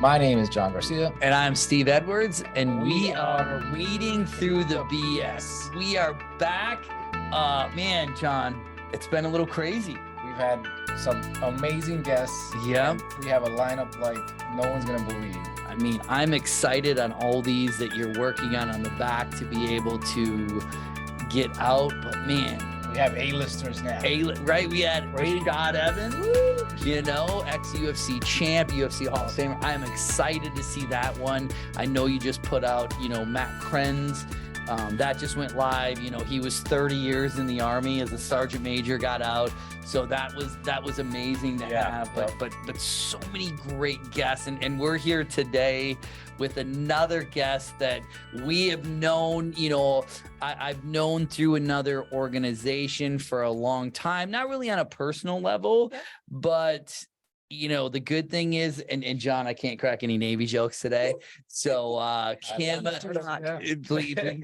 My name is John Garcia. And I'm Steve Edwards, and we are weeding through the BS. We are back. Man, John, it's been a little crazy. We've had some amazing guests. Yeah. We have a lineup like no one's going to believe. I mean, I'm excited on all these that you're working on the back to be able to get out, but man. We have A-listers now. Right? We had Rashad Evans, you know, ex-UFC champ, UFC Hall of Famer. I'm excited to see that one. I know you just put out, you know, Matt Krenz. That just went live. You know, he was 30 years in the Army as a sergeant major, got out. So that was amazing to have. But so many great guests. And we're here today with another guest that we have known, you know, I've known through another organization for a long time, not really on a personal level, but you know, the good thing is, and John, I can't crack any Navy jokes today. So Kim, please.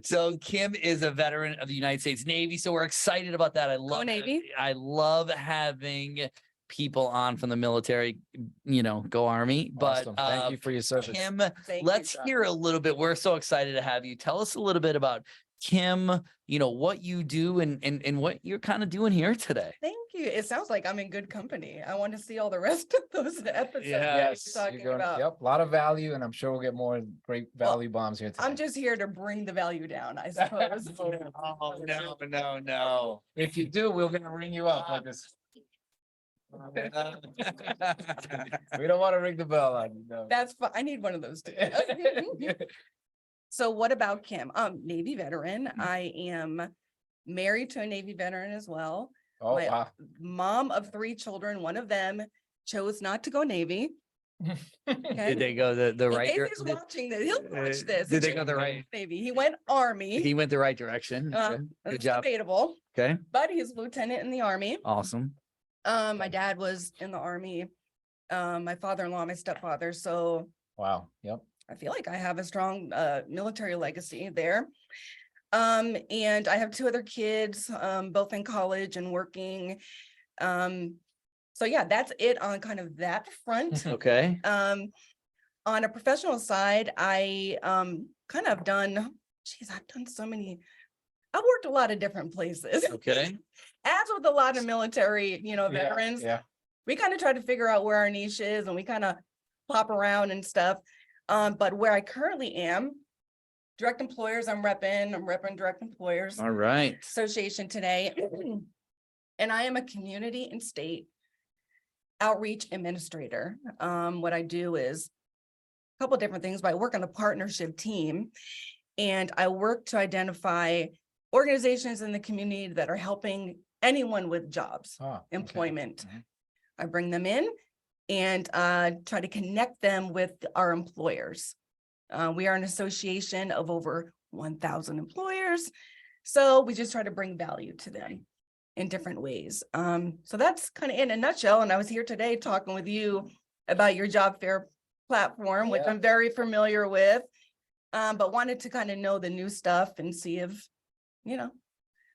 So Kim is a veteran of the United States Navy. So we're excited about that. I love Navy. I love having people on from the military, you know, go Army. Awesome. But thank you for your service. Kim, let's hear a little bit. We're so excited to have you. Tell us a little bit about Kim, you know, what you do and what you're kind of doing here today. Thank you. It sounds like I'm in good company. I want to see all the rest of those episodes. Yes, you're talking about. Yep, a lot of value, and I'm sure we'll get more great value bombs here today. I'm just here to bring the value down, I suppose. Oh, no. If you do, we're going to ring you up like this. We don't want to ring the bell on you. No. That's fine. I need one of those too. So what about Kim? Navy veteran. I am married to a Navy veteran as well. Oh, My wow. mom of 3 children. One of them chose not to go Navy. Okay? Did they go the right In case he's watching this, he'll watch this. Did they go the right? Navy. He went Army. He went the right direction. That's Good job. debatable. Okay. But he's a lieutenant in the Army. Awesome. My dad was in the Army. My father-in-law, my stepfather. So Wow. Yep. I feel like I have a strong military legacy there. And I have 2 other kids, both in college and working. So yeah, that's it on kind of that front. Okay. On a professional side, I kind of I've done so many. I've worked a lot of different places. Okay. As with a lot of military, you know, veterans, we kind of try to figure out where our niche is, and we kind of pop around and stuff. But where I currently am, DirectEmployers, I'm repping DirectEmployers All right. Association today. And I am a community and state outreach administrator. What I do is a couple of different things, but I work on a partnership team, and I work to identify organizations in the community that are helping anyone with jobs, employment. Okay. I bring them in and try to connect them with our employers. We are an association of over 1,000 employers. So we just try to bring value to them in different ways. So that's kind of in a nutshell. And I was here today talking with you about your job fair platform, which I'm very familiar with, but wanted to kind of know the new stuff and see if, you know,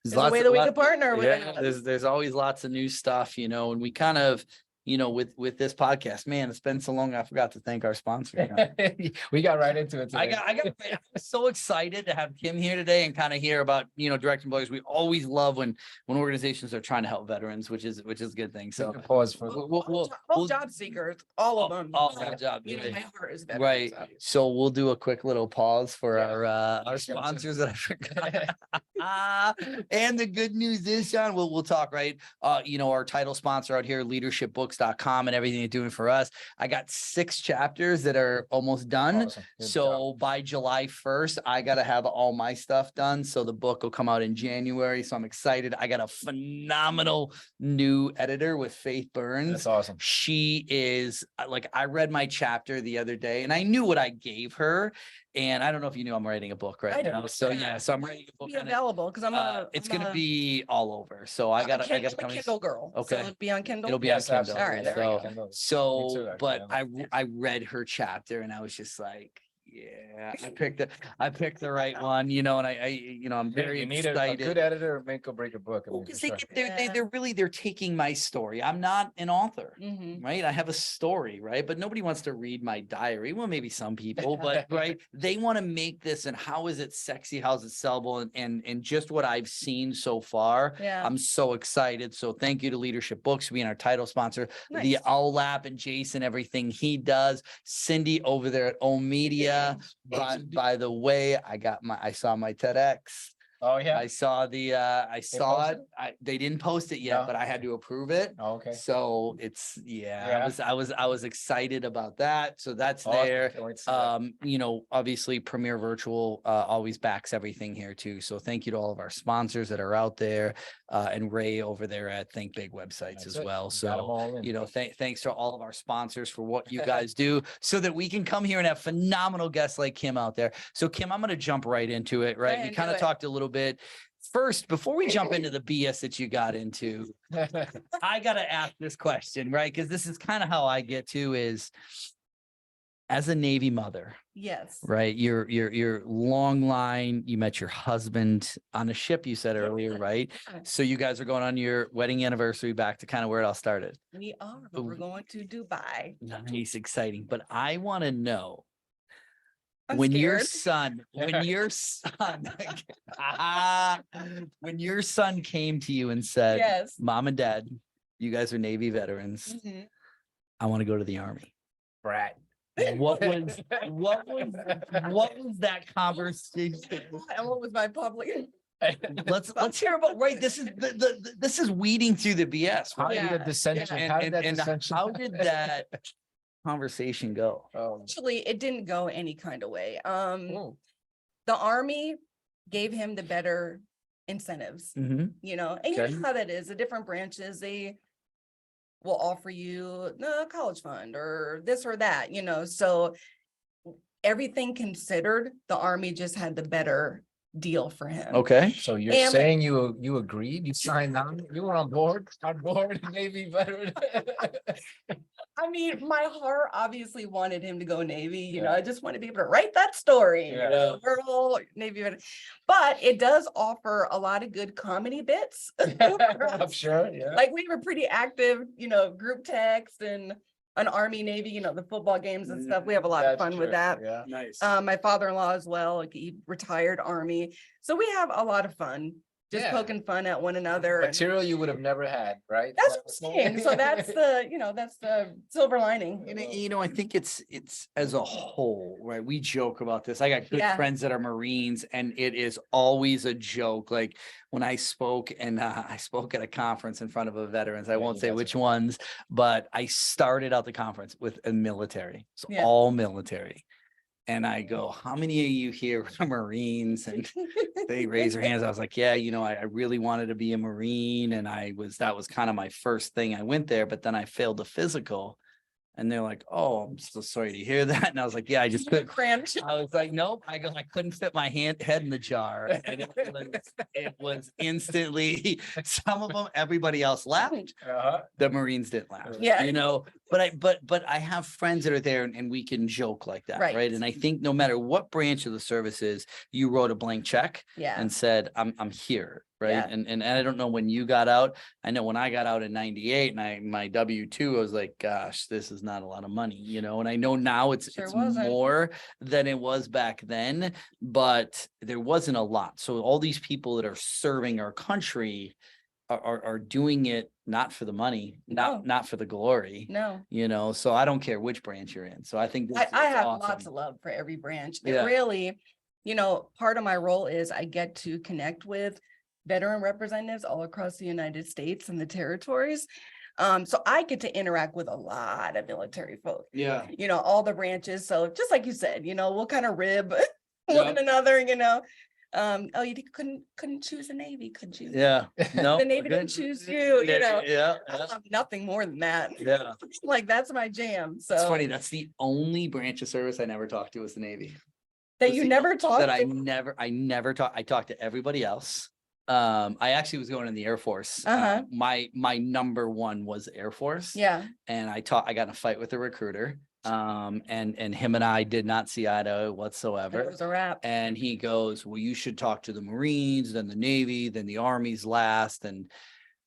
there's a way that we could partner with. Yeah, there's always lots of new stuff, you know, and we kind of, you know, with this podcast, man, it's been so long. I forgot to thank our sponsor. We got right into it today. I'm so excited to have Kim here today and kind of hear about, you know, DirectEmployers. We always love when organizations are trying to help veterans, which is a good thing. So pause for all job seekers, all of them. All job. You know, my heart is veterans, right. obviously. So we'll do a quick little pause for our sponsors that I forgot. And the good news is, Sean, we'll talk, right? You know, our title sponsor out here, leadershipbooks.com, and everything they're doing for us. I got 6 chapters that are almost done. Awesome. So by July 1st, I got to have all my stuff done. So the book will come out in January. So I'm excited. I got a phenomenal new editor with Faith Burns. That's awesome. She is like, I read my chapter the other day and I knew what I gave her. And I don't know if you knew I'm writing a book right now. So yeah, so I'm writing a book. Be available because it's going to be all over. So I got to I'm a Kindle girl. Okay. So it'll be on Kindle. It'll be on Kindle. All right. There we go. So, Me too, but actually. I read her chapter and I was just like, Yeah, I picked the right one, you know, and I'm very You need a excited. good editor, make or break a book. I mean, Because for sure. they're taking my story. I'm not an author, Mhm. right? I have a story, right? But nobody wants to read my diary. Well, maybe some people, but right, they want to make this. And how is it sexy? How's it sellable? And just what I've seen so far, Yeah. I'm so excited. So thank you to Leadership Books being our title sponsor, the Nice. OLAP and Jason, everything he does. Cindy over there at O Media. By the way, I saw my TEDx. Oh, yeah. I saw the I saw post it. They didn't post it yet, No. but I had to approve it. Oh, okay. So it's I was excited about that. So that's Awesome. there. Can't wait to see that. You know, obviously Premier Virtual always backs everything here too. So thank you to all of our sponsors that are out there, and Ray over there at Think Big Websites That's as it. well. Got 'em So all in. you know, thanks to all of our sponsors for what you guys do, so that we can come here and have phenomenal guests like Kim out there. So Kim, I'm going to jump right into it. Right, we ahead, kind do of it. talked a little bit. First, before we jump into the BS that you got into, I got to ask this question, right? Because this is kind of how I get to is, as a Navy mother, Yes. right? You're long line. You met your husband on a ship, you said earlier, right? So you guys are going on your wedding anniversary back to kind of where it all started. We are, but we're going to Dubai. Nice, exciting. But I want to know, I'm when your scared. when your son came to you and said, Yes. Mom and Dad, you guys are Navy veterans. Mhm. I want to go to the Army. Brat. What was that conversation? And what was my public? Let's hear about, right. This is weeding through the BS. How Right? did the dissension? And, How did that and dissension? how did that conversation go? Actually, it didn't go any kind of way. Oh, The Army gave him the better incentives, Mhm. you know, and you Okay. know how that is. The different branches, they will offer you a college fund or this or that, you know. So everything considered, the Army just had the better deal for him. Okay. so you're And- saying you agreed? You signed on? You were on board? Navy veteran? I mean, my heart obviously wanted him to go Navy, you know, Yeah. I just want to be able to write that story. you Yeah. know, we're all Navy veteran. But it does offer a lot of good comedy bits. I'm sure, yeah. Like we were pretty active, you know, group text and an Army Navy, you know, the football games and stuff. We have a lot of That's fun with true, that. Yeah. Nice. My father-in-law as well, like he retired Army. So we have a lot of fun, just Yeah. poking fun at one another. and- Material you would have never had, right? That's what I'm saying. So that's the, you know, that's the silver lining. I think it's as a whole, right? We joke about this. I got good Yeah. friends that are Marines, and it is always a joke. Like when I spoke, and I spoke at a conference in front of a veterans, I Yeah, won't you say guys which are- ones, but I started out the conference with a military. So Yeah. all military. And I go, how many of you here are Marines? And they raise their hands. I was like, yeah, you know, I really wanted to be a Marine. And that was kind of my first thing. I went there, but then I failed the physical. And they're like, oh, I'm so sorry to hear that. And I was like, yeah, I just couldn't. Cramped. I was like, nope. I couldn't fit my head in the jar. And it was instantly, some of them, everybody else laughed. Uh-huh. The Marines didn't laugh. Yeah. You know, but I have friends that are there, and we can joke like that. Right. Right. And I think no matter what branch of the service is, you wrote a blank check Yeah. and said, I'm here. Right. Yeah. And I don't know when you got out. I know when I got out in 98 and my W-2, I was like, gosh, this is not a lot of money, you know, and I know now it's Sure wasn't. more than it was back then, but there wasn't a lot. So all these people that are serving our country are doing it not for the money, No. not for the glory, No, you know, so I don't care which branch you're in. So I think this I is have awesome. lots of love for every branch. It Yeah. really, you know, part of my role is I get to connect with veteran representatives all across the United States and the territories. So I get to interact with a lot of military folk, Yeah. you know, all the branches. So just like you said, you know, we'll kind of rib Yeah. one another, you know. Oh, you couldn't choose the Navy, could you? Yeah. No. The Navy didn't choose you, you know. Yeah. I love nothing more than that. Yeah. Like that's my jam. So It's funny. That's the only branch of service I never talked to was the Navy. that That's you the- never talked That I to. never talked. I talked to everybody else. I actually was going in the Air Force. Uh-huh. My number one was Air Force. Yeah. And I got in a fight with a recruiter. And him and I did not see eye to eye It whatsoever. was a wrap. And he goes, well, you should talk to the Marines, then the Navy, then the Army's last. And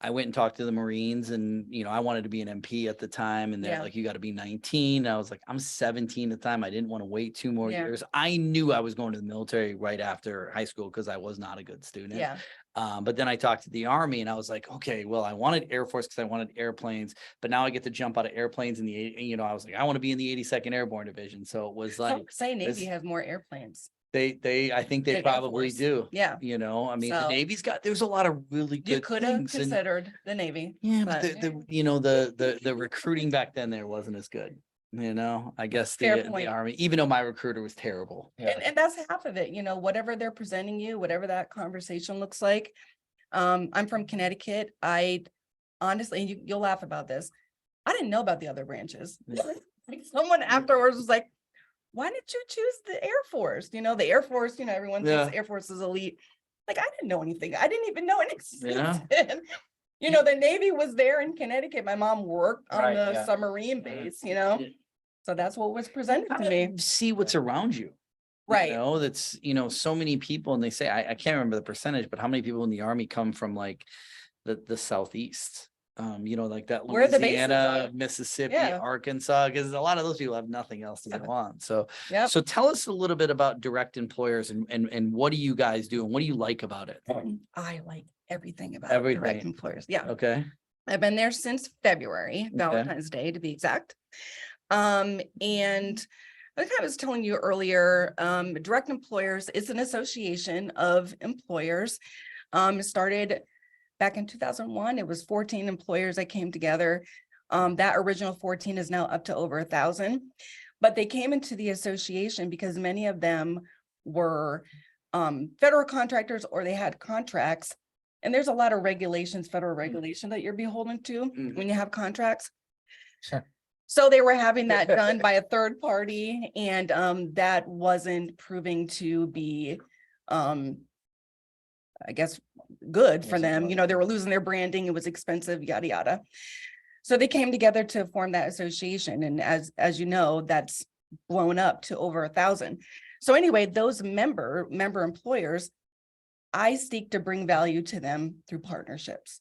I went and talked to the Marines, and, you know, I wanted to be an MP at the time. And they're Yeah. like, you got to be 19. And I was like, I'm 17 at the time. I didn't want to wait 2 more Yeah. years. I knew I was going to the military right after high school because I was not a good student. Yeah. But then I talked to the Army, and I was like, okay, well, I wanted Air Force because I wanted airplanes, but now I get to jump out of airplanes in the, you know, I was like, I want to be in the 82nd Airborne Division. So it was Some like, say Navy this- has more airplanes. I think they than Air probably Force. do. Yeah. You know, I mean, the So- Navy's there's a lot of really You good could have things. And, considered the Navy. yeah, but but- the you know, the recruiting back then there wasn't as good. You know, I guess Fair the point. Army, even though my recruiter was terrible. Yeah. And that's half of it, you know, whatever they're presenting you, whatever that conversation looks like. I'm from Connecticut. I honestly, and you'll laugh about this. I didn't know about the other branches. Yeah. Like someone afterwards was like, why did you choose the Air Force? You know, the Air Force, you know, everyone thinks Yeah. the Air Force is elite. Like, I didn't know anything. I didn't even know it Yeah. existed. You know, the Navy was there in Connecticut. My mom worked on Right, the yeah. submarine base, you know? Yeah. So that's what was presented to Kinda me. see what's around you. Right. You know, that's, you know, so many people, and they say, I can't remember the percentage, but how many people in the Army come from like the Southeast? You know, like that Where the bases Louisiana, are. Mississippi, Yeah. Arkansas, because a lot of those people have nothing else to go on. So, Yep. so tell us a little bit about direct employers and what do you guys do and what do you like about it? I like everything about Everything. direct employers. Yeah. Okay. I've been there since February, Valentine's Day to be exact. And like I was telling you earlier, Direct Employers is an association of employers. It started back in 2001. It was 14 employers that came together. That original 14 is now up to over 1,000. But they came into the association because many of them were federal contractors or they had contracts. And there's a lot of regulations, federal regulation that you're beholden to Mhm. when you have contracts. Sure. So they were having that done by a third party, and that wasn't proving to be I guess good for Wasn't them. right. You know, they were losing their branding, it was expensive, yada yada. So they came together to form that association. And as you know, that's blown up to over 1,000. So anyway, those member employers, I seek to bring value to them through partnerships.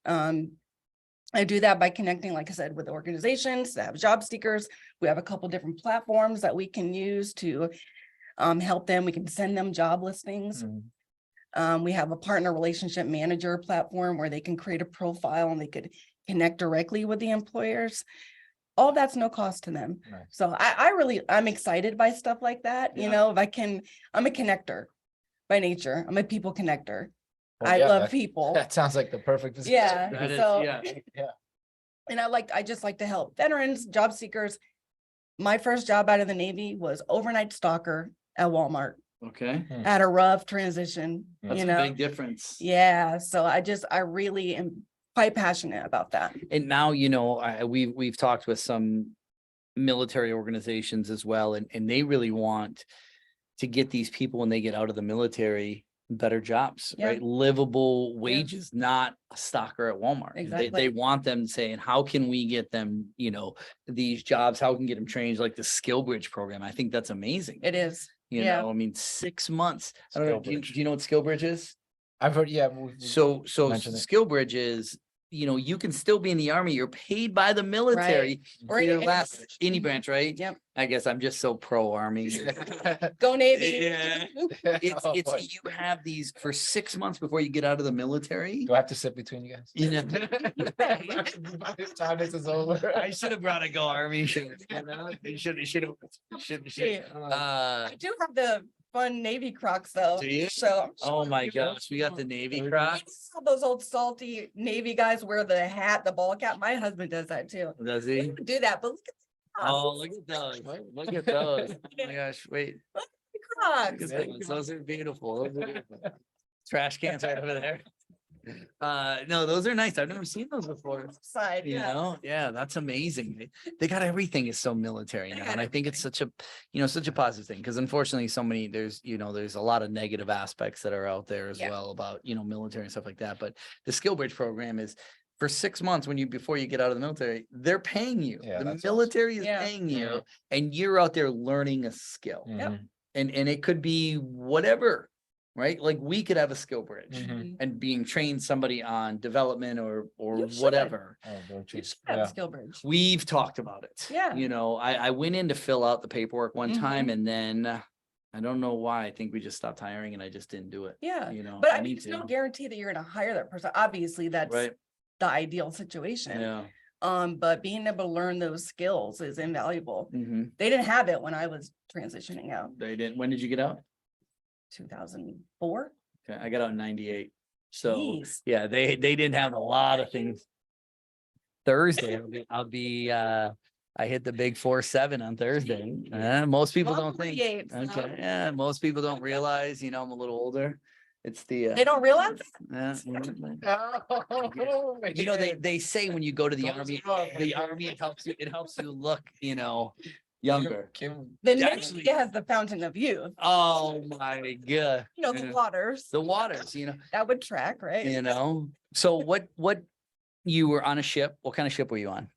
I do that by connecting, like I said, with organizations that have job seekers. We have a couple different platforms that we can use to help them. We can send them job listings. Mhm. We have a partner relationship manager platform where they can create a profile and they could connect directly with the employers. All that's no cost to them. Nice. So I'm excited by stuff like that. You Yeah. know, I'm a connector by nature. I'm a people connector. Well, I yeah, love that- people. That sounds like the perfect. position. Yeah. That is- So- yeah. Yeah. And I just like to help veterans, job seekers. My first job out of the Navy was overnight stalker at Walmart. Okay. Had a rough transition, That's That's you a know? big difference. Yeah, so I really am quite passionate about that. And now, you know, we've talked with some military organizations as well, and they really want to get these people when they get out of the military better jobs, Yeah. right? Livable wages, not a stalker at Walmart. Exactly. They want them saying, how can we get them, you know, these jobs? How can we get them trained? Like the Skill Bridge program. I think that's amazing. It is. You yeah. know, I mean, 6 months. I don't know. Skill Do you, Bridge. do you know what Skill Bridge is? I've heard, yeah. So mentioned it. Skill Bridge is, you know, you can still be in the Army. You're paid by the military. Or for your any last branch. any branch, right? Yep. I guess I'm just so pro Army. Go Navy. Yeah. It's Oh, boy. you have these for 6 months before you get out of the military. Do I have to sit between you guys? You know, By the time this is over. I should have brought a Go Army shirt. You know, should have. Yeah. I do have the fun Navy Crocs though. Do you? So. I'm Oh sure my you- gosh, we got the Navy I Crocs. All those old salty Navy guys wear the hat, the ball cap. My husband does that too. Does We he? don't do that, but look at the Oh, look at those. Look at those. Oh my gosh, wait. Crocs. Look at those. Those are beautiful. Those are beautiful. Trash cans right over there. No, those are nice. I've never seen those before. Side, You yeah. know, yeah, that's amazing. They got everything is so military They now. got And I think it's such a, you know, such a positive thing because unfortunately so many, there's a lot of negative aspects that are out there as Yeah. well about, you know, military and stuff like that. But the Skill Bridge program is for 6 months before you get out of the military, they're paying you. Yeah, The that's military is Yeah. paying you, Mhm. and you're out there learning a skill. Mhm. And it could be whatever, right? Like we could have a skill bridge Mhm. and being trained somebody on development or You should. whatever. Oh, don't You you? should have Yeah. skill bridge. We've talked about it. Yeah. You know, I went in to fill out the paperwork one time, Mhm. and then I don't know why. I think we just stopped hiring and I just didn't do it. Yeah. You know, But I mean, need there's no to. guarantee that you're gonna hire that person. Obviously, that's Right. the ideal situation. Yeah. But being able to learn those skills is invaluable. Hmm. They didn't have it when I was transitioning out, They didn't. When did you get out? 2004. Okay, I got out in 98. So Jeez. yeah, they didn't have a lot of things. Thursday, I hit the big 4.7 on Thursday. Most people don't think. 148, so- Okay, yeah, most people don't realize, you know, I'm a little older. It's the They don't realize that? you know, they say when you go to the Don't army, stop. it helps you look, you know, younger. Kim, Then Actually- it has the fountain of youth, Oh my god. you know, the Yeah. waters. The waters, you know, That would track, right? So what you were on a ship? What kind of ship were you on?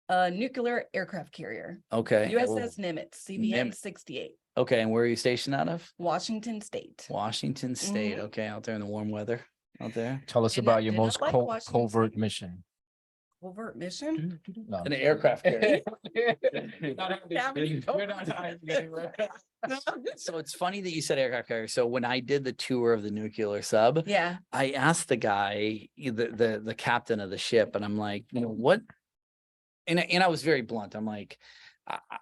A nuclear aircraft carrier, Okay. USS Nimitz, CVN Nimitz. 68, Okay, and where are you stationed out of? Washington State. Washington State. Mhm. Okay, out there in the warm weather out there. tell us Did about I- your did I most like Washington covert State? mission. Covert mission. No, An aircraft carrier. You're not hiring anywhere. So it's funny that you said aircraft carrier. So when I did the tour of the nuclear sub, Yeah. I asked the guy, the captain of the ship, and I'm like, you know, what? And I was very blunt. I'm like,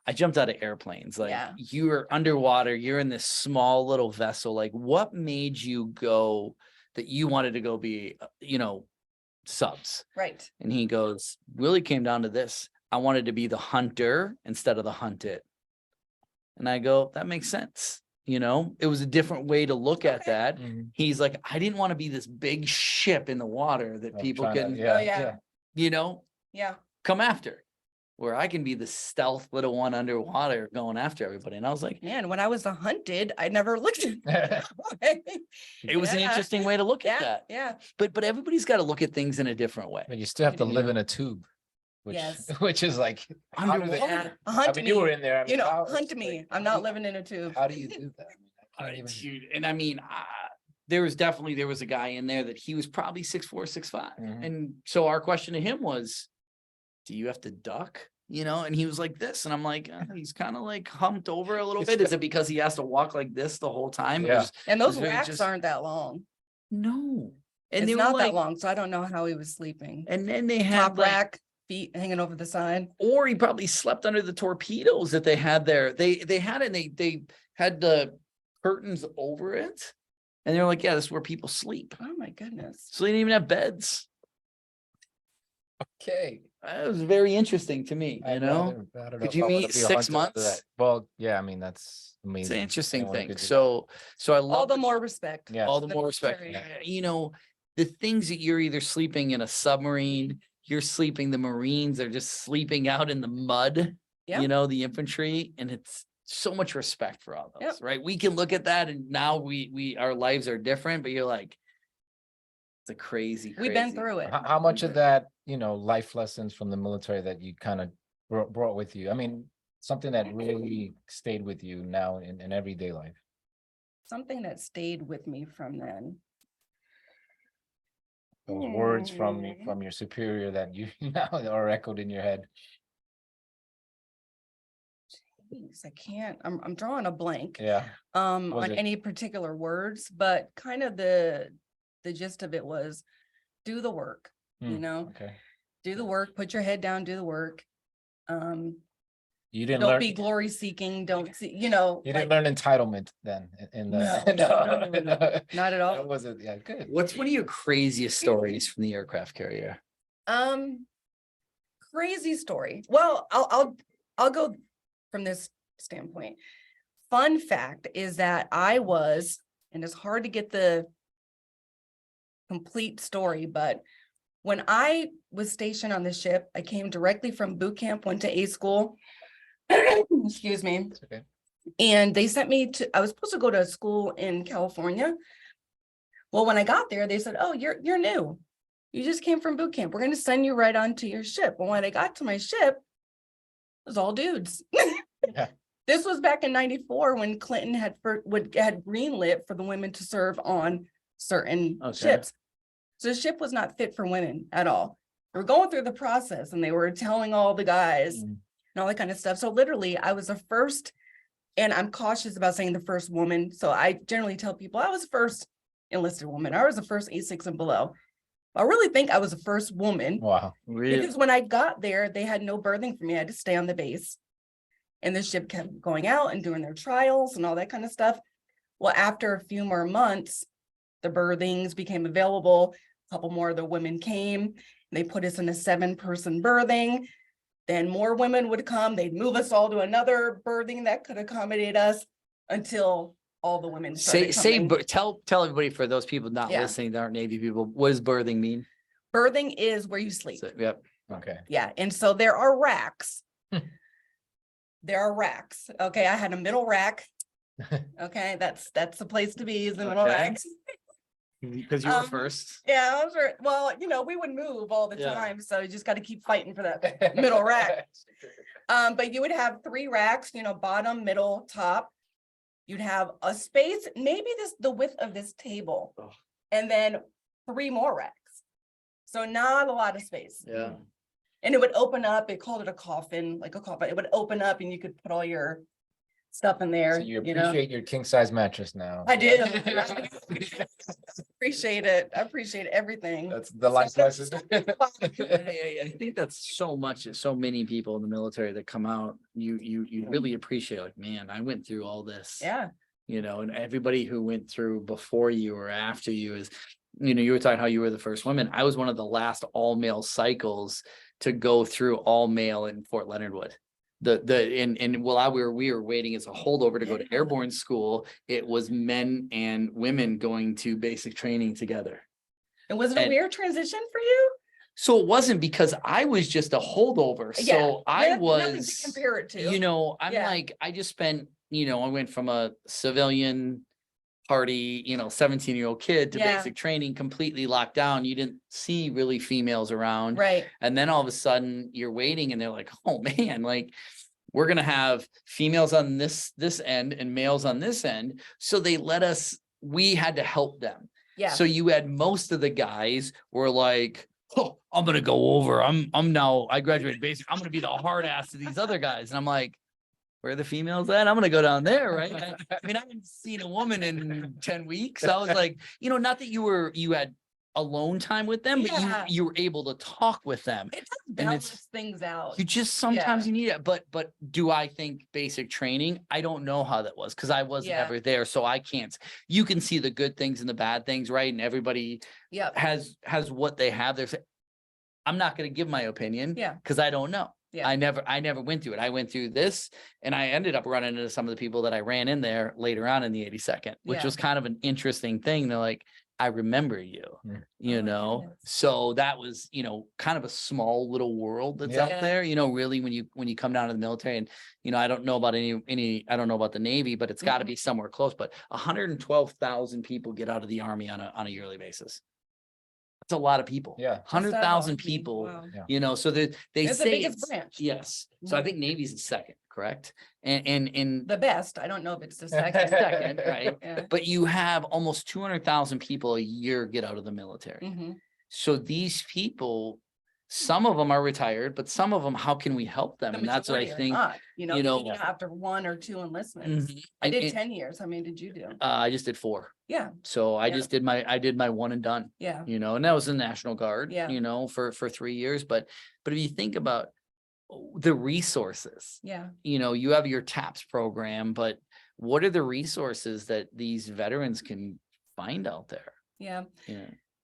I jumped out of airplanes. Like Yeah. you're underwater, you're in this small little vessel. Like what made you go that you wanted to go be, you know, subs? Right. And he goes, really came down to this. I wanted to be the hunter instead of the hunted. And I go, that makes sense. You know, it was a different way to look at Okay. that. Mhm. He's like, I didn't want to be this big ship in the water that I'm people trying to- can, Oh, yeah. you know, Yeah. come after, where I can be the stealth little one underwater going after everybody. And I was like, Man, when I was hunted, I never looked at it was an Yeah. interesting way to look at Yeah, that. yeah. But everybody's got to look at things in a different way. But you still have to You live know. in a tube, which Yes. which is like how do they- Underwater. I Hunt mean, you were me, in there. I mean, you know, how- hunt like, me. how I'm do not you- living in a tube. How do you do that? I mean, I can't even- Dude, and I mean, there was a guy in there that he was probably 6'4", 6'5". Mhm. And so our question to him was, do you have to duck? You know, and he was like this. And I'm like, he's kind of like humped over a little bit. Is it because he has to walk like this the whole time? It Yeah. was- And those It's very racks just- aren't that long. no. And It's they were not like, that long, so I don't know how he was sleeping. and then they had Top like, rack, feet hanging over the side. or he probably slept under the torpedoes that they had there. They had it, and they had the curtains over it. And they're like, yeah, this is where people sleep. Oh my goodness. So they didn't even have beds. Okay. That was very interesting to me, you I'd know? rather- I don't know Could if you I wanna mean be a 6 hunter after months? that. Well, yeah, I mean, that's It's amazing. an interesting Anyone thing. could do So I love All the more respect. Yeah. all the the more respect. military. You know, the things that you're either sleeping in a submarine, you're sleeping, the Marines are just sleeping out in the mud, Yeah. you know, the infantry, and it's so much respect for all those, Yep. right? We can look at that and now our lives are different, but you're like, it's a crazy. We've been crazy- through it. How much of that, you know, life lessons from the military that you kind of brought with you? I mean, something that really stayed with you now in everyday life. Something that stayed with me from then. Those words Hmm. from your superior that you now are echoed in your head. Jeez, I can't, I'm drawing a blank. Yeah. Was On it- any particular words, but kind of the gist of it was do the work, you Hmm, know, Okay. do the work, put your head down, do the work. You didn't Don't learn. be glory seeking, don't see, you know, You like, didn't learn entitlement then in the. No, not at all. That wasn't, yeah, good. What's one of your craziest stories from the aircraft carrier? Crazy story. Well, I'll go from this standpoint. Fun fact is that I was, and it's hard to get the complete story, but when I was stationed on the ship, I came directly from boot camp, went to A school. Excuse me. It's okay. And they sent me I was supposed to go to school in California. Well, when I got there, they said, oh, you're new. You just came from boot camp. We're going to send you right onto your ship. Well, when I got to my ship, it was all dudes. Yeah. This was back in 94 when Clinton had greenlit for the women to serve on certain ships. So the ship was not fit for women at all. They were going through the process and they were telling all the guys and all that kind of stuff. So literally I was the first, and I'm cautious about saying the first woman. So I generally tell people I was the first enlisted woman. I was the first A6 and below. I really think I was the first woman. Wow. Really? Because when I got there, they had no berthing for me. I had to stay on the base. And the ship kept going out and doing their trials and all that kind of stuff. Well, after a few more months, the berthings became available. A couple more of the women came. They put us in a 7-person berthing. Then more women would come. They'd move us all to another berthing that could accommodate us until all the women started coming. Tell everybody, for those people not listening that aren't Navy people, what does berthing mean? Berthing is where you sleep. Yep. Okay. Yeah. And so there are racks. There are racks. Okay. I had a middle rack. Okay. That's the place to be, is the middle rack. Because you were first. Yeah. Well, we would move all the time. So you just got to keep fighting for that middle rack. But you would have 3 racks, bottom, middle, top. You'd have a space, maybe the width of this table, and then 3 more racks. So not a lot of space. Yeah. And it would open up. They called it a coffin, like a coffin. It would open up and you could put all your stuff in there. So you appreciate your king size mattress now. I did. Appreciate it. I appreciate everything. That's the life lesson. I think that's so many people in the military that come out, you really appreciate, like, man, I went through all this. Yeah. And everybody who went through before you or after you is, you were talking how you were the first woman. I was one of the last all male cycles to go through all male in Fort Leonard Wood. While we were waiting as a holdover to go to airborne school, it was men and women going to basic training together. And was it a weird transition for you? So it wasn't, because I was just a holdover. So I was, to compare it to. I just spent, I went from a civilian party, 17-year-old kid to basic training, completely locked down. You didn't see really females around. Right. And then all of a sudden you're waiting and they're like, oh man, like, we're going to have females on this end and males on this end. So they we had to help them. Yeah. So you had most of the guys were like, oh, I'm going to go over. I graduated basic. I'm going to be the hard ass to these other guys. And I'm like, where are the females at? I'm going to go down there. Right. I haven't seen a woman in 10 weeks. I was like, not that you had alone time with them, but you were able to talk with them. It does balance things out. You just sometimes you need it. But do I think basic training? I don't know how that was, because I was never there. So I can't. You can see the good things and the bad things, right? And everybody has what they have. I'm not going to give my opinion because I don't know. Yeah. I never went through it. I went through this, and I ended up running into some of the people that I ran in there later on in the 82nd, which was kind of an interesting thing. They're like, I remember you, so that was, kind of a small little world that's out there, really, when you come down to the military. And, I don't know about I don't know about the Navy, but it's got to be somewhere close. But 112,000 people get out of the Army on a yearly basis. That's a lot of people. Yeah. 100,000 people, wow. So they it's say the biggest branch. Yes. So I think Navy's the second, correct? And the best. I don't know if it's the second. Right? Yeah. But you have almost 200,000 people a year get out of the military. Mm-hmm. So these people, some of them are retired, but some of them, how can we help them? And that's what I think. After 1 or 2 enlistments. Mm-hmm. I did 10 years. How many did you do? I just did 4. Yeah. So I just did my 1 and done. Yeah. And that was the National Guard. Yeah. For 3 years. But if you think about the resources, you have your TAPS program, but what are the resources that these veterans can find out there? Yeah.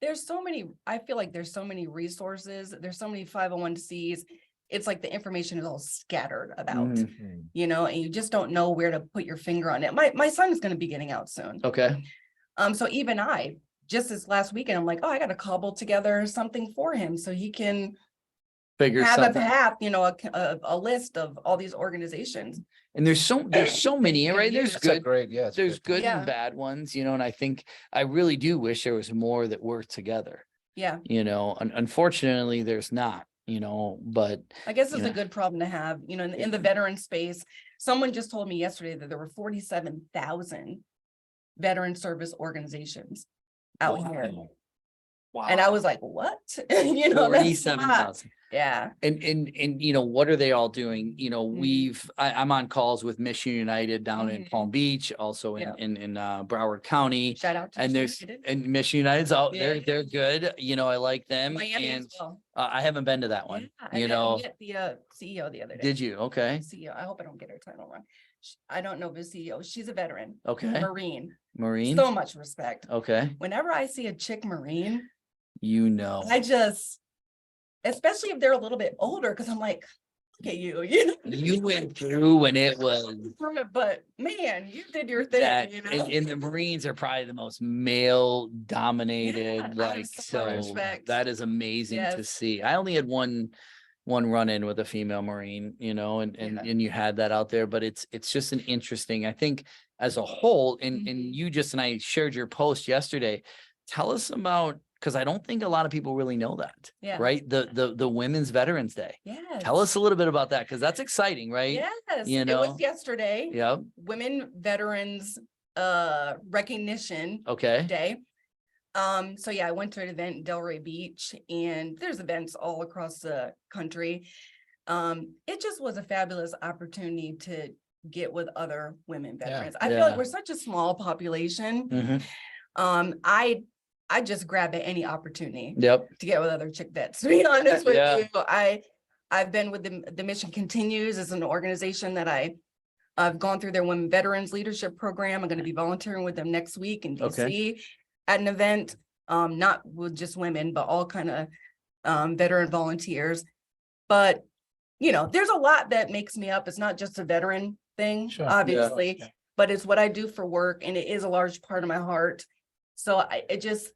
There's so many, I feel like there's so many resources. There's so many 501(c)s. It's like the information is all scattered about, and you just don't know where to put your finger on it. My son is going to be getting out soon. Okay. So even just this last weekend, I'm like, I got to cobble together something for him so he can have a path, a list of all these organizations. And there's so many, right? There's good, there's good and bad ones, and I think I really do wish there was more that work together. Yeah, Unfortunately, there's not, but I guess it's Yeah. a good problem to have, in the veteran space. Someone just told me yesterday that there were 47,000 veteran service organizations out here. wow. And I was like, what? That's a lot. 47,000. Yeah. And what are they all doing? Mm-hmm. I'm on calls with Mission United down in Mhm. Palm Beach, also Yeah. in Broward County. Shout out to And Mission United. and Mission United's out Yeah. they're good. I like them. Miami And as well. I haven't been to that one. Yeah, I met the CEO the other day. Did you? Okay. CEO. I hope I don't get her title wrong. I don't know the CEO. She's a veteran. Okay. Marine. Marine. So much respect. Okay. Whenever I see a chick Marine, I just, especially if they're a little bit older, because I'm like, look at you, you went through when it was but man, you did your thing, that, and the Marines are probably the most male dominated, Yeah, I have so much respect. that is amazing to Yes. see. I only had one run in with a female Marine, and you had that out there, but it's just an interesting, I think, as a whole, and Mhm. you just, and I shared your post yesterday. Tell us about, because I don't think a lot of people really know that, Yeah. right? The Women's Veterans Day. Yes. Tell us a little bit about that, because that's exciting, right? Yes, You it know? was yesterday. Yep. Women Veterans Recognition Okay. Day. So yeah, I went to an event in Delray Beach, and there's events all across the country. It just was a fabulous opportunity to get with other women veterans. I feel like we're such a small population. Mhm. I just grab at any opportunity Yep. to get with other chick vets, to be honest with Yeah. you. I've been with the Mission Continues as an organization that I've gone through their Women Veterans Leadership Program. I'm going to be volunteering with them next week in DC at an event, not with just women, but all kind of veteran volunteers. But, there's a lot that makes me up. It's not just a veteran thing, Sure. obviously, Yeah. but it's what I do for work, and it is a large part of my heart. So it just,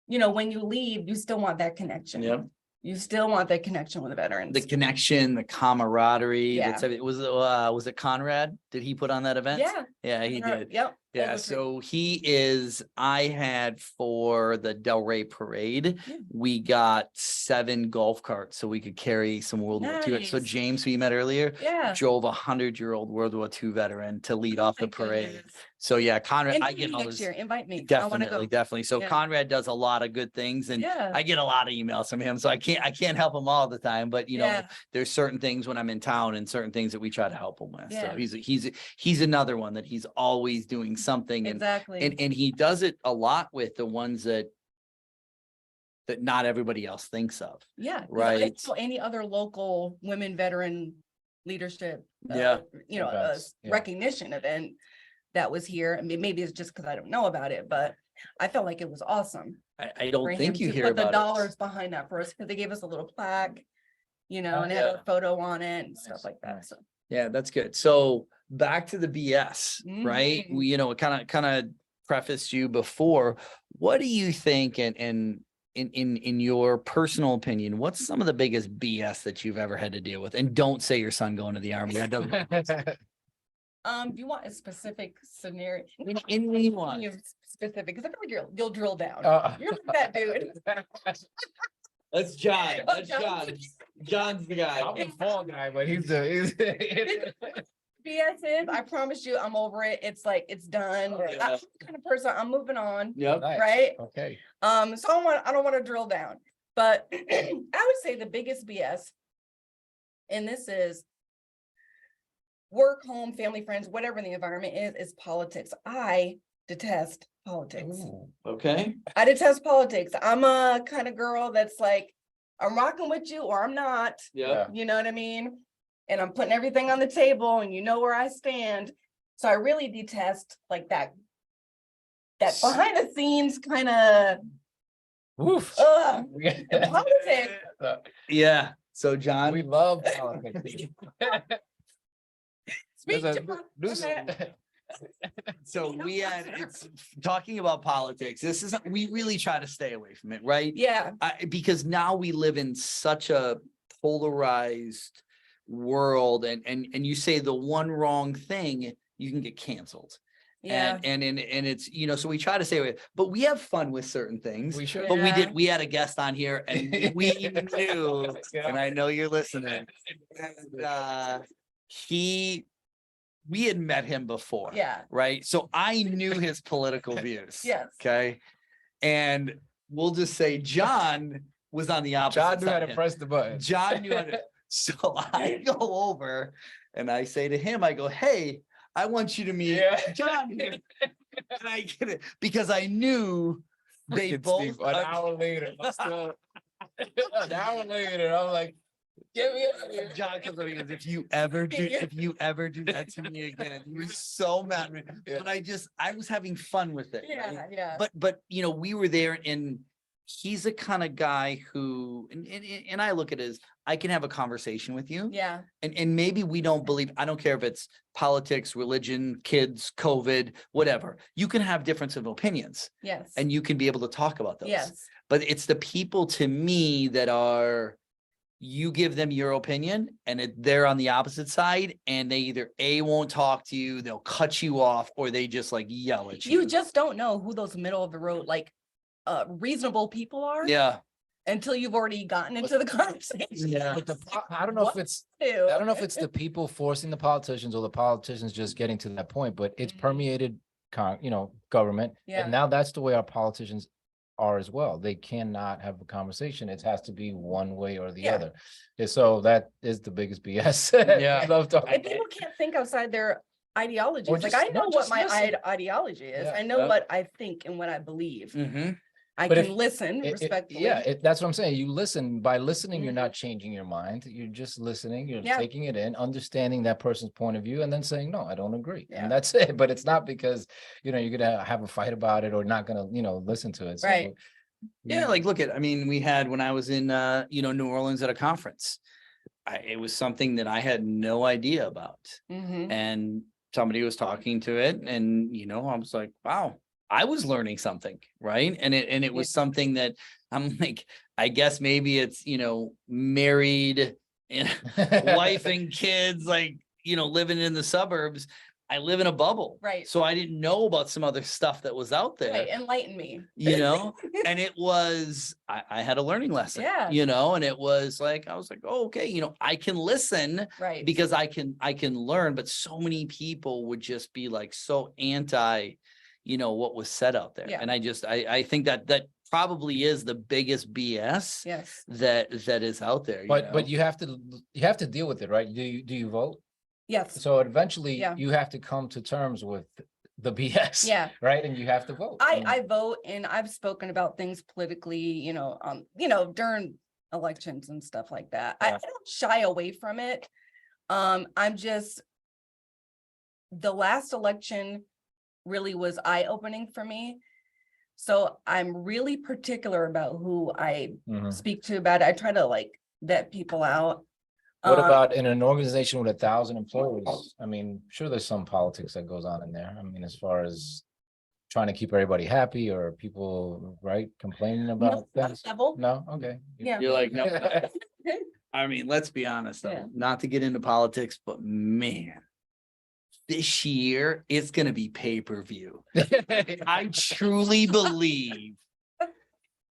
when you leave, you still want that connection. Yep. You still want that connection with the veterans. The connection, the camaraderie. Yeah. Was it Conrad? Did he put on that event? Yeah. Yeah, he did. Yep. Yeah, so I had for the Delray parade, Yeah. we got 7 golf carts so we could carry some World War II. So Nice. James, who you met earlier, Yeah. drove 100-year-old World War II veteran to lead off the My parade. goodness. So yeah, Conrad, I Invite get me all next this. year. Invite me. I wanna go. Definitely. So Yeah. Conrad does a lot of good things, and Yeah. I get a lot of emails from him. So I can't help him all the time, but Yeah. there's certain things when I'm in town and certain things that we try to help him with. Yeah. So he's another one that he's always doing something, Exactly. and he does it a lot with the ones that not everybody else thinks of. Yeah. 'Cause Right. I know any other local women veteran leadership, Yeah. Events, yeah. recognition event that was here. I mean, maybe it's just because I don't know about it, but I felt like it was awesome. I don't for think him you to hear put the about dollars behind that for us, because they gave us a little plaque, and it had yeah. a photo on it and stuff Nice, like that. nice. So Yeah, that's good. So back to the BS, right? Mhm. We, it kind of prefaced you before. What do you think, and in your personal opinion, what's some of the biggest BS that you've ever had to deal with? And don't say your son going to the army. That doesn't. do you want a specific scenario? Anyone. You're specific, because I feel like you'll drill down. Uh, You're like that dude. That's John. Oh, John. John's the guy. I'm the fall guy, but he's BS is, I promise you, I'm over it. It's like, it's done. Oh, yeah. I'm the kind of person, I'm moving on, Yep. Nice. right? Okay. So I don't want to drill down, but I would say the biggest BS, and this is work, home, family, friends, whatever the environment is politics. I detest politics. Ooh. Okay. I detest politics. I'm a kind of girl that's like, I'm rocking with you or I'm not. Yeah. You know what I mean? And I'm putting everything on the table, and you know where I stand. So I really detest like that behind the scenes kind of Oof. politics. Yeah. So John, We love politics. Speak There's to so we had, it's talking about politics. We really try to stay away from it, right? Yeah, Because now we live in such a polarized world, and you say the one wrong thing, you can get canceled. Yeah. And it's, you know, so we try to say, but we have fun with certain things. We should. But Yeah. we had a guest on here and we knew, and I know you're listening. And, we had met him before. Yeah. Right. So I knew his political views. Yes. Okay. And we'll just say John was on the opposite John knew how side. to press the button. John knew how to. So I go over and I say to him, I go, hey, I want you to meet John here. And I get it because I knew they Freaking both. Steve, an hour later, I'm still, an hour later, I'm like, get me out of here. John comes over and goes, if you ever do that to me again, he was so mad. Yeah. But I was having fun with it. Yeah, right? yeah. But you know, we were there and he's the kind of guy who, and I look at it as I can have a conversation with you. Yeah. And maybe we don't believe, I don't care if it's politics, religion, kids, COVID, whatever. You can have difference of opinions Yes. and you can be able to talk about those. Yes. But it's the people to me that are, you give them your opinion and they're on the opposite side and they either won't talk to you, they'll cut you off, or they just like yell at you. You just don't know who those middle of the road, like reasonable people are. Yeah. Until you've already gotten into the conversation. Yeah. But I don't know if it's, I don't know if it's the people forcing the politicians or the politicians just getting to that point, but it's permeated, government. Yeah. And now that's the way our politicians are as well. They cannot have a conversation. It has to be one way or the Yeah. other. And so that is the biggest BS. Yeah. I love talking. And people can't think outside their ideologies. Or Like just- I know no, what just my listen. ideology is. Yeah. I know Yeah. what I think and what I believe. Mhm. I But can if- listen respectfully. That's what I'm saying. You listen. By listening, you're not changing your mind. You're just listening. You're Yeah. taking it in, understanding that person's point of view, and then saying, no, I don't agree. Yeah. And that's it. But it's not because, you're gonna have a fight about it or not gonna, listen to it. So, Right. Yeah, like look at, I mean, we had when I was in New Orleans at a conference, it was something that I had no idea about. Mhm. And somebody was talking to it and I was like, wow, I was learning something, right? And it was something that I'm like, I guess maybe it's married and wife and kids, like living in the suburbs. I live in a bubble, Right. so I didn't know about some other stuff that was out there. Right. Enlighten me. And it was, I had a learning lesson, Yeah. and it was like, I was like, oh, okay, I can listen Right. because I can learn, but so many people would just be like, so anti, what was said out there. Yeah. And I think that probably is the biggest BS Yes. that is out there. But you have to deal with it, right? Do you vote? Yes. So eventually Yeah. you have to come to terms with the BS. Yeah. Right. And you have to vote. I vote and I've spoken about things politically, during elections and stuff like that. I Yeah. don't shy away from it. I'm just, the last election really was eye-opening for me. So I'm really particular about who I Mhm. speak to about it. I try to vet people out. What about in an organization with 1,000 employees? I mean, sure, there's some politics that goes on in there. I mean, as far as trying to keep everybody happy or people, right, complaining about things? level? No, okay. Yeah. You're like, no. I mean, let's be honest though, Yeah. not to get into politics, but man, this year it's going to be pay-per-view. I truly believe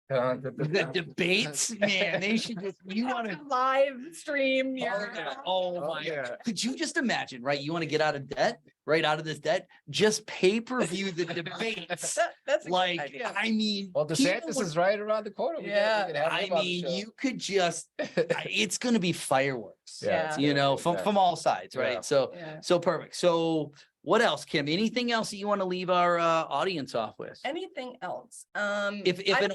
the debates, man, they should just, you want to, Live stream. oh my, could you just imagine, right? You want to get out of debt, right? Out of this debt, just pay-per-view the debates. That's a good Like, idea. I mean, Well, people DeSantis would- is right around the corner. I mean, you could just, it's going to be fireworks, Yeah. from all sides, right? Yeah. So, Yeah. so perfect. So what else, Kim? Anything else that you want to leave our audience off with? Anything else? If an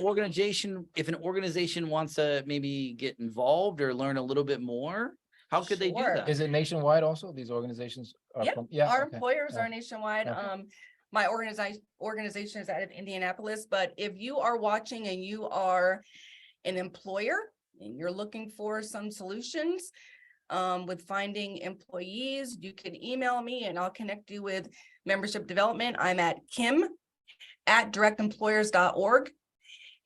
organization wants to maybe get involved or learn a little bit more, how could they do Sure. that? Is it nationwide also? These organizations? Are Yep, from- Yeah. Our okay. employers Yeah. are nationwide. Okay. My organization is out of Indianapolis, but if you are watching and you are an employer and you're looking for some solutions with finding employees, you can email me and I'll connect you with membership development. I'm at kim@directemployers.org.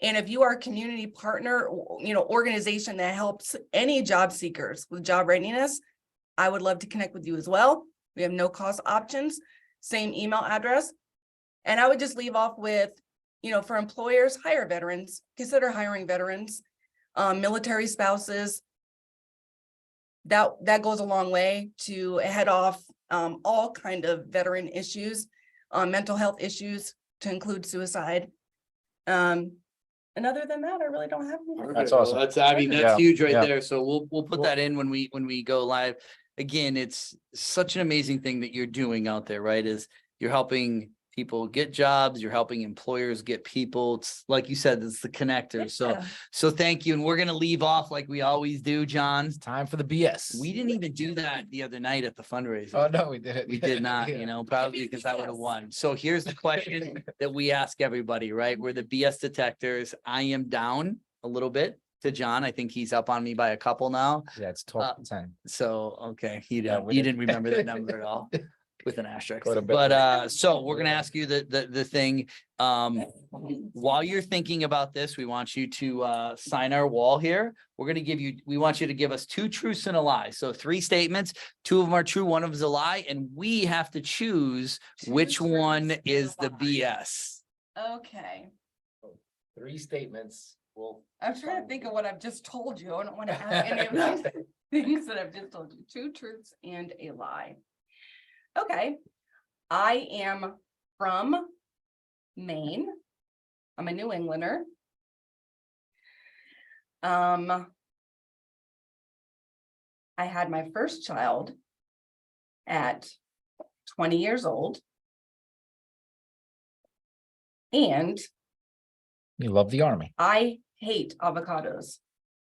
And if you are a community partner, organization that helps any job seekers with job readiness, I would love to connect with you as well. We have no cost options, same email address, And I would just leave off with, for employers, hire veterans, consider hiring veterans, military spouses. That goes a long way to head off all kind of veteran issues, mental health issues, to include suicide. And other than that, I really don't have anything. That's awesome. That's Yeah, huge right yeah. there. So we'll put that in when we go live. Again, it's such an amazing thing that you're doing out there, right? Is you're helping people get jobs, you're helping employers get people. It's like you said, it's the connector. So thank you. And we're gonna leave off like we always do, John. Time for the BS. We didn't even do that the other night at the fundraiser. Oh, no, we didn't. We did not, Yeah. probably because I would have won. So here's the question that we ask everybody, right? We're the BS detectors. I am down a little bit to John. I think he's up on me by a couple now. Yeah, it's 12-10. So, okay, you Yeah, didn't remember that number at all with an asterisk. Quite a bit. But so we're gonna ask you the thing. While you're thinking about this, we want you to sign our wall here. We want you to give us 2 truths and a lie. So 3 statements, 2 of them are true, 1 of them is a lie, and we have to choose which one is the BS. Okay. 3 statements. Well, I'm trying to think of what I've just told you. I don't want to have any of those things that I've just told you. 2 truths and a lie. Okay. I am from Maine. I'm a New Englander. I had my first child at 20 years old. And you love the Army. I hate avocados.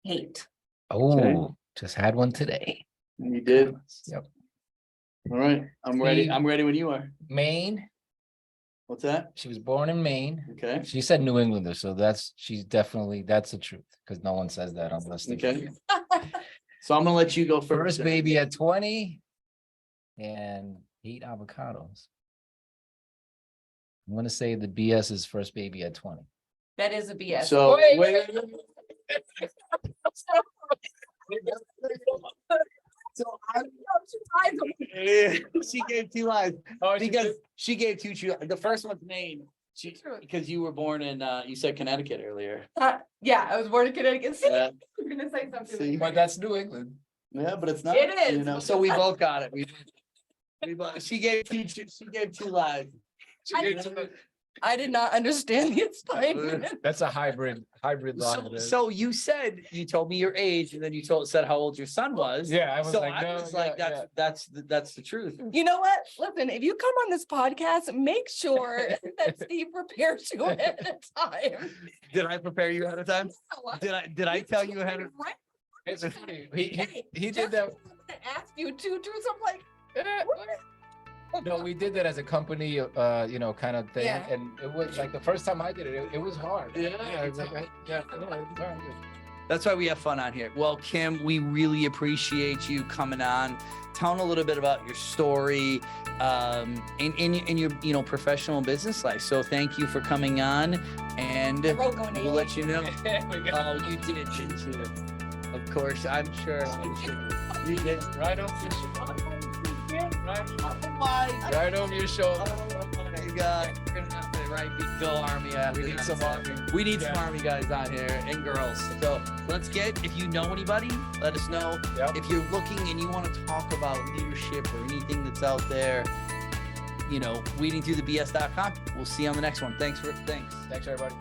Hate. Oh, Okay. just had one today. You did? Yep. All right, I'm ready. I'm ready when you are. Maine. What's that? She was born in Maine. Okay. She said New Englander, so that's the truth, because no one says that unless they. Okay. So I'm gonna let you go first. First baby at 20 and 8 avocados. I'm gonna say the BS is first baby at 20. That is a BS. So wait. So she gave 2 lies because she gave 2 true. The first one's Maine. Because you were born in you said Connecticut earlier. Yeah, I was born in Connecticut. See, Yeah. you're gonna say something. See? But that's New England. Yeah, but it's not. It is. So we both got it. She gave 2 lies. I did not understand the assignment. That's a hybrid lie. So you told me your age, and then you said how old your son was. Yeah, I was So like, I no, was like, yeah, that's the truth. You know what? Listen, if you come on this podcast, make sure that Steve prepares you ahead of time. Did I prepare you ahead of time? Did I tell you ahead of Right? It's funny. He Just did that. to ask you 2 truths. I'm like, No, we did that as a company, kind of thing. Yeah. And it was like the first time I did it, it was hard. Yeah. It was like, yeah, it was hard. That's why we have fun on here. Well, Kim, we really appreciate you coming on, telling a little bit about your story, in your professional and business life. So thank you for coming on, and we'll let you know. Oh, you did, didn't you? Of course, I'm sure. You did. Right over your shoulder. Right over your shoulder. Oh my God. We're gonna have to go Army. We need some Army. We need some Army guys out here and girls. So if you know anybody, let us know. Yep. If you're looking and you want to talk about leadership or anything that's out there, weedingthroughthebs.com. We'll see you on the next one. Thanks. Thanks, everybody.